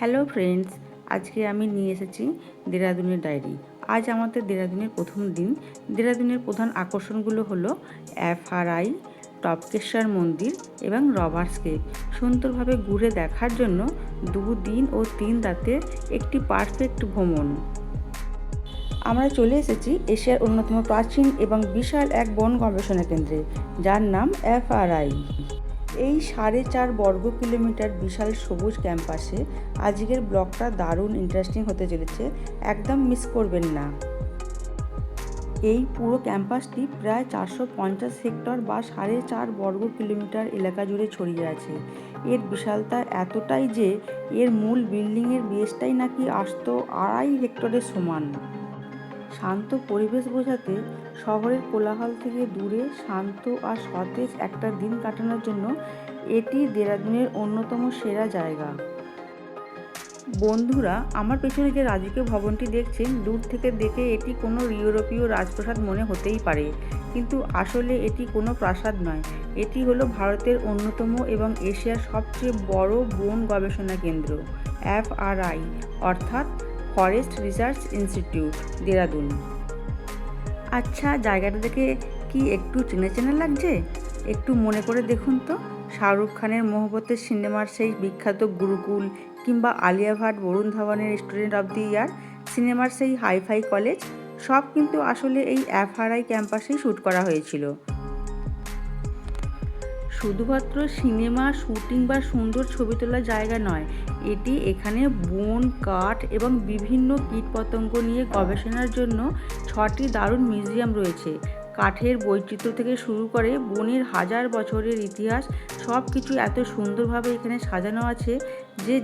Hello friends, আজকে আমি নিয়ে এসেছি দেরাদুনের ডায়েরি। আজ আমাদের দেরাদুনের প্রথম দিন। দেরাদুনের প্রধান আকর্ষণগুলো হলো এফআরআই, টপকেশ্বর মন্দির এবং রবার্স কেভ। সুন্দরভাবে ঘুরে দেখার জন্য 2 দিন ও 3 রাতের একটি পারফেক্ট ভ্রমণ। আমরা চলে এসেছি এশিয়ার অন্যতম প্রাচীন এবং বিশাল এক বন গবেষণা কেন্দ্রে, যার নাম এফআরআই। এই 4.5 বর্গ কিলোমিটার বিশাল সবুজ ক্যাম্পাসে আজকের ব্লগটা দারুণ ইন্টারেস্টিং হতে চলেছে, একদম মিস করবেন না। এই পুরো ক্যাম্পাসটি প্রায় 450 হেক্টর বা 4.5 বর্গ কিলোমিটার এলাকা জুড়ে ছড়িয়ে আছে। এর বিশালতা এতটাই যে এর মূল বিল্ডিংয়ের বেসটাই নাকি আসত 2.5 হেক্টরের সমান। শান্ত পরিবেশ বোঝাতে শহরের কোলাহল থেকে দূরে শান্ত আর সতেজ একটা দিন কাটানোর জন্য এটি দেরাদুনের অন্যতম সেরা জায়গা। বন্ধুরা, আমার পেছনে যে রাজকীয় ভবনটি দেখছেন, দূর থেকে দেখে এটি কোনো ইউরোপীয় রাজপ্রাসাদ মনে হতেই পারে, কিন্তু আসলে এটি কোনো প্রাসাদ নয়। এটি হলো ভারতের অন্যতম এবং এশিয়ার সবচেয়ে বড় বন গবেষণা কেন্দ্র, এফআরআই অর্থাৎ ফরেস্ট রিসার্চ ইনস্টিটিউট, দেরাদুন। আচ্ছা, জায়গাটা দেখে কি একটু চেনা চেনা লাগছে? একটু মনে করে দেখুন তো, শাহরুখ খানের মোহব্বতের সিনেমার সেই বিখ্যাত গুরুকুল, কিংবা আলিয়া ভাট বরুণ ধাওয়ানের স্টুডেন্ট অফ দি ইয়ার সিনেমার সেই হাইফাই কলেজ, সব কিন্তু আসলে এই এফআরআই ক্যাম্পাসেই শ্যুট করা হয়েছিল। শুধুমাত্র সিনেমা শুটিং বা সুন্দর ছবি তোলার জায়গা নয়, এটি এখানে বন, কাঠ এবং বিভিন্ন কীটপতঙ্গ নিয়ে গবেষণার জন্য 6টি দারুণ মিউজিয়াম রয়েছে। কাঠের বৈচিত্র্য থেকে শুরু করে বনের হাজার বছরের ইতিহাস, সব কিছু এত সুন্দরভাবে এখানে সাজানো আছে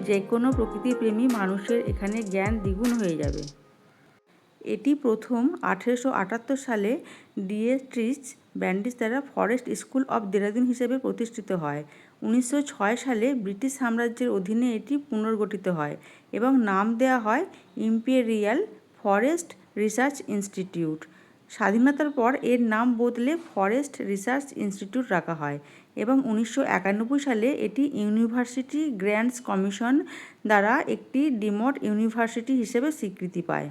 যে কোনো প্রকৃতিপ্রেমী মানুষের এখানে জ্ঞান দ্বিগুণ হয়ে যাবে। এটি প্রথম 1878 সালে ডিয়েট্রিচ ব্যান্ডিস দ্বারা ফরেস্ট স্কুল অফ দেরাদুন হিসেবে প্রতিষ্ঠিত হয়। 1906 সালে ব্রিটিশ সাম্রাজ্যের অধীনে এটি পুনর্গঠিত হয় এবং নাম দেওয়া হয় ইম্পেরিয়াল ফরেস্ট রিসার্চ ইনস্টিটিউট। স্বাধীনতার পর এর নাম বদলে ফরেস্ট রিসার্চ ইনস্টিটিউট রাখা হয় এবং 1991 সালে এটি ইউনিভার্সিটি গ্র্যান্টস কমিশন দ্বারা একটি ডিমড ইউনিভার্সিটি হিসেবে স্বীকৃতি পায়।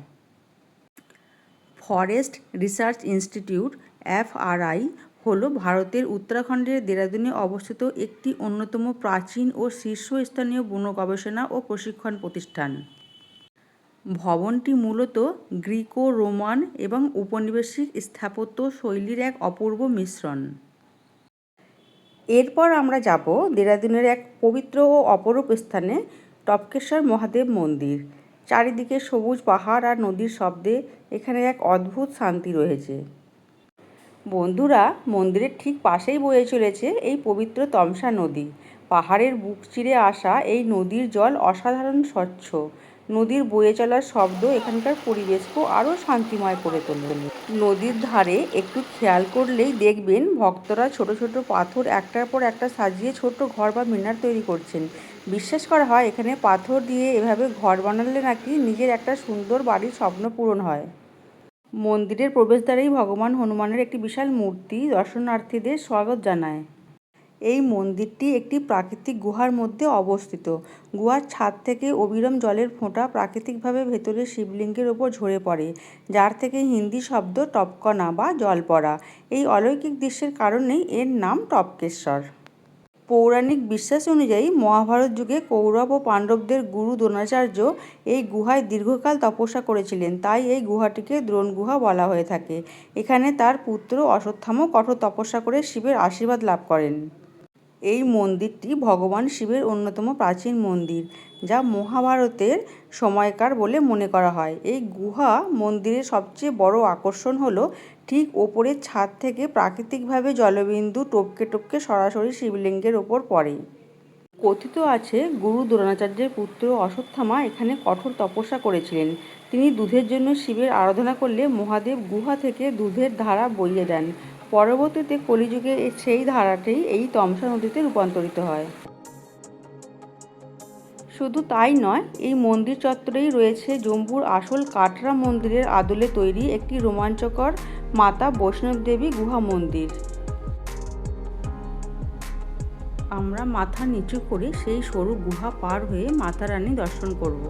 ফরেস্ট রিসার্চ ইনস্টিটিউট এফআরআই হল ভারতের উত্তরাখণ্ডের দেরাদুনে অবস্থিত একটি অন্যতম প্রাচীন ও শীর্ষস্থানীয় বন গবেষণা ও প্রশিক্ষণ প্রতিষ্ঠান। ভবনটি মূলত গ্রিকো রোমান এবং উপনিবেশিক স্থাপত্য শৈলীর এক অপূর্ব মিশ্রণ। এরপর আমরা যাব দেরাদুনের এক পবিত্র ও অপরূপ স্থানে, টপকেশ্বর মহাদেব মন্দির। চারিদিকে সবুজ পাহাড় আর নদীর শব্দে এখানে এক অদ্ভুত শান্তি রয়েছে। বন্ধুরা, মন্দিরের ঠিক পাশেই বয়ে চলেছে এই পবিত্র তমসা নদী। পাহাড়ের বুক চিরে আসা এই নদীর জল অসাধারণ স্বচ্ছ। নদীর বয়ে চলার শব্দ এখানকার পরিবেশকেও আরও শান্তিময় করে তোলে। নদীর ধারে একটু খেয়াল করলেই দেখবেন ভক্তরা ছোট ছোট পাথর একটার পর একটা সাজিয়ে ছোট ঘর বা মিনার তৈরি করছেন। বিশ্বাস করা হয় এখানে পাথর দিয়ে এভাবে ঘর বানালে নাকি নিজের একটা সুন্দর বাড়ির স্বপ্ন পূরণ হয়। মন্দিরের প্রবেশদ্বারেই ভগবান হনুমানের একটি বিশাল মূর্তি দর্শনার্থীদের স্বাগত জানায়। এই মন্দিরটি একটি প্রাকৃতিক গুহার মধ্যে অবস্থিত। গুহার ছাদ থেকে অবিরাম জলের ফোঁটা প্রাকৃতিকভাবে ভেতরে শিবলিঙ্গের ওপর ঝরে পড়ে, যার থেকে হিন্দি শব্দ টপকনা বা জল পড়া। এই অলৌকিক দৃশ্যের কারণেই এর নাম টপকেশ্বর। পৌরাণিক বিশ্বাস অনুযায়ী মহাভারত যুগে কৌরব ও পাণ্ডবদের গুরু দ্রোণাচার্য এই গুহায় দীর্ঘকাল তপস্যা করেছিলেন, তাই এই গুহাটিকে দ্রোণ গুহা বলা হয়ে থাকে। এখানে তার পুত্র অশ্বত্থামা কঠোর তপস্যা করে শিবের আশীর্বাদ লাভ করেন। এই মন্দিরটি ভগবান শিবের অন্যতম প্রাচীন মন্দির, যা মহাভারতের সময়কার বলে মনে করা হয়। এই গুহা মন্দিরের সবচেয়ে বড় আকর্ষণ হলো ঠিক ওপরের ছাদ থেকে প্রাকৃতিকভাবে জলবিন্দু টপকে টপকে সরাসরি শিবলিঙ্গের ওপর পড়ে। কথিত আছে গুরু দ্রোণাচার্যের পুত্র অশ্বত্থামা এখানে কঠোর তপস্যা করেছিলেন। তিনি দুধের জন্য শিবের আরাধনা করলে মহাদেব গুহা থেকে দুধের ধারা বইয়ে দেন। পরবর্তীতে কলিযুগে সেই ধারাটি এই তমসা নদীতে রূপান্তরিত হয়। শুধু তাই নয়, এই মন্দির চত্বরেই রয়েছে জম্মুর আসল কাটরা মন্দিরের আদলে তৈরি একটি রোমাঞ্চকর মাতা বৈষ্ণব দেবী গুহা মন্দির। আমরা মাথা নিচু করে সেই সরু গুহা পার হয়ে মাতা রানী দর্শন করব।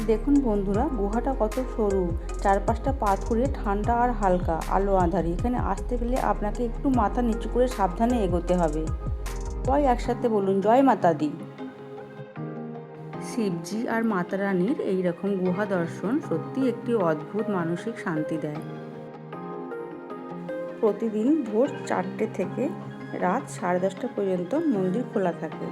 দেখুন বন্ধুরা, গুহাটা কত সরু, চারপাশটা পাথুরে, ঠান্ডা আর হালকা আলো আঁধারি। এখানে আসতে গেলে আপনাকে একটু মাথা নিচু করে সাবধানে এগোতে হবে। সবাই একসাথে বলুন, জয় মাতা দি। শিবজি আর মাতা রানীর এইরকম গুহা দর্শন সত্যি একটি অদ্ভুত মানসিক শান্তি দেয়। প্রতিদিন ভোর 4টে থেকে রাত 10:30 পর্যন্ত মন্দির খোলা থাকে।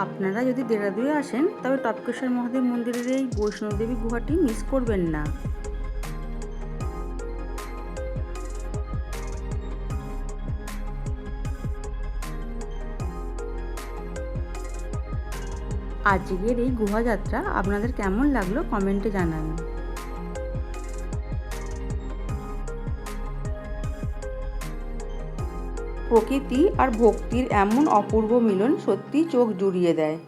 আপনারা যদি দেরাদুনে আসেন তবে টপকেশ্বর মহাদেব মন্দিরের এই বৈষ্ণোদেবী গুহাটি মিস করবেন না। আজকের এই গুহা যাত্রা আপনাদের কেমন লাগলো কমেন্টে জানান। প্রকৃতি আর ভক্তির এমন অপূর্ব মিলন সত্যি চোখ জুড়িয়ে দেয়।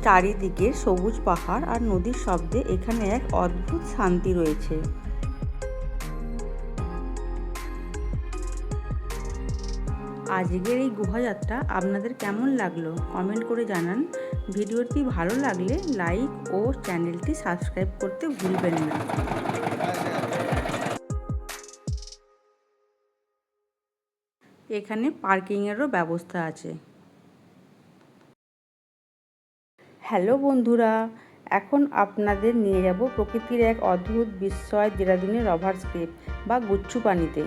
চারিদিকে সবুজ পাহাড় আর নদীর শব্দে এখানে এক অদ্ভুত শান্তি রয়েছে। আজকের এই গুহাযাত্রা আপনাদের কেমন লাগলো কমেন্ট করে জানান। ভিডিওটি ভালো লাগলে লাইক ও চ্যানেলটি সাবস্ক্রাইব করতে ভুলবেন না। এখানে পার্কিংয়েরও ব্যবস্থা আছে। হ্যালো বন্ধুরা, এখন আপনাদের নিয়ে যাব প্রকৃতির এক অদ্ভুত বিস্ময় দেরাদুনের রভারস্কেপ বা গুচ্ছু পানিতে।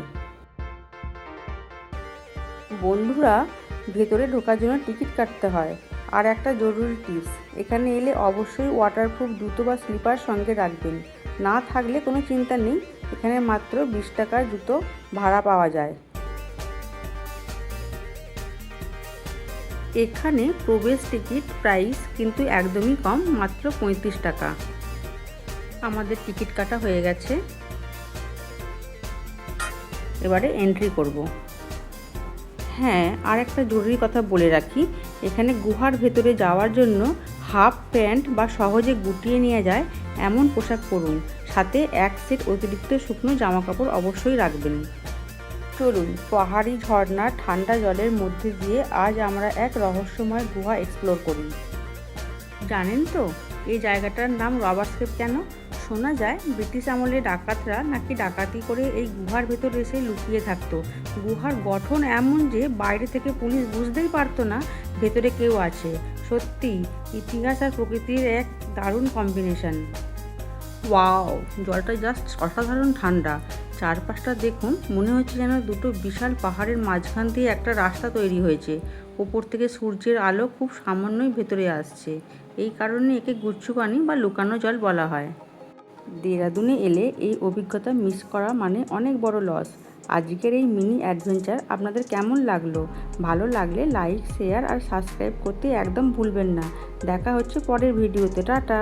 বন্ধুরা, ভেতরে ঢোকার জন্য টিকিট কাটতে হয়। আর একটা জরুরি টিপস, এখানে এলে অবশ্যই ওয়াটারপ্রুফ জুতো বা স্লিপার সঙ্গে রাখবেন। না থাকলে কোনো চিন্তা নেই, এখানে মাত্র 20 টাকার জুতো ভাড়া পাওয়া যায়। এখানে প্রবেশ টিকিট প্রাইস কিন্তু একদমই কম, মাত্র 35 টাকা। আমাদের টিকিট কাটা হয়ে গেছে, এবারে এন্ট্রি করব। হ্যাঁ, আর একটা জরুরি কথা বলে রাখি, এখানে গুহার ভেতরে যাওয়ার জন্য হাফ প্যান্ট বা সহজে গুটিয়ে নিয়ে যায় এমন পোশাক পরুন। সাথে এক সেট অতিরিক্ত শুকনো জামাকাপড় অবশ্যই রাখবেন। চলুন, পাহাড়ি ঝর্ণা ঠান্ডা জলের মধ্যে দিয়ে আজ আমরা এক রহস্যময় গুহা এক্সপ্লোর করি। জানেন তো এই জায়গাটার নাম রভারস্কেপ কেন? শোনা যায় ব্রিটিশ আমলে ডাকাতরা নাকি ডাকাতি করে এই গুহার ভেতর এসে লুকিয়ে থাকতো। গুহার গঠন এমন যে বাইরে থেকে পুলিশ বুঝতেই পারতো না ভেতরে কেউ আছে। সত্যি ইতিহাস আর প্রকৃতির এক দারুণ কম্বিনেশন। ওয়াও, জলটা জাস্ট অসাধারণ ঠান্ডা। চারপাশটা দেখুন, মনে হচ্ছে যেন দুটো বিশাল পাহাড়ের মাঝখান দিয়ে একটা রাস্তা তৈরি হয়েছে। ওপর থেকে সূর্যের আলো খুব সামান্যই ভেতরে আসছে। এই কারণে একে গুচ্ছু পানি বা লুকানো জল বলা হয়। দেরাদুনে এলে এই অভিজ্ঞতা মিস করা মানে অনেক বড় লস। আজকের এই মিনি অ্যাডভেঞ্চার আপনাদের কেমন লাগলো? ভালো লাগলে লাইক, শেয়ার আর সাবস্ক্রাইব করতে একদম ভুলবেন না। দেখা হচ্ছে পরের ভিডিওতে। টাটা।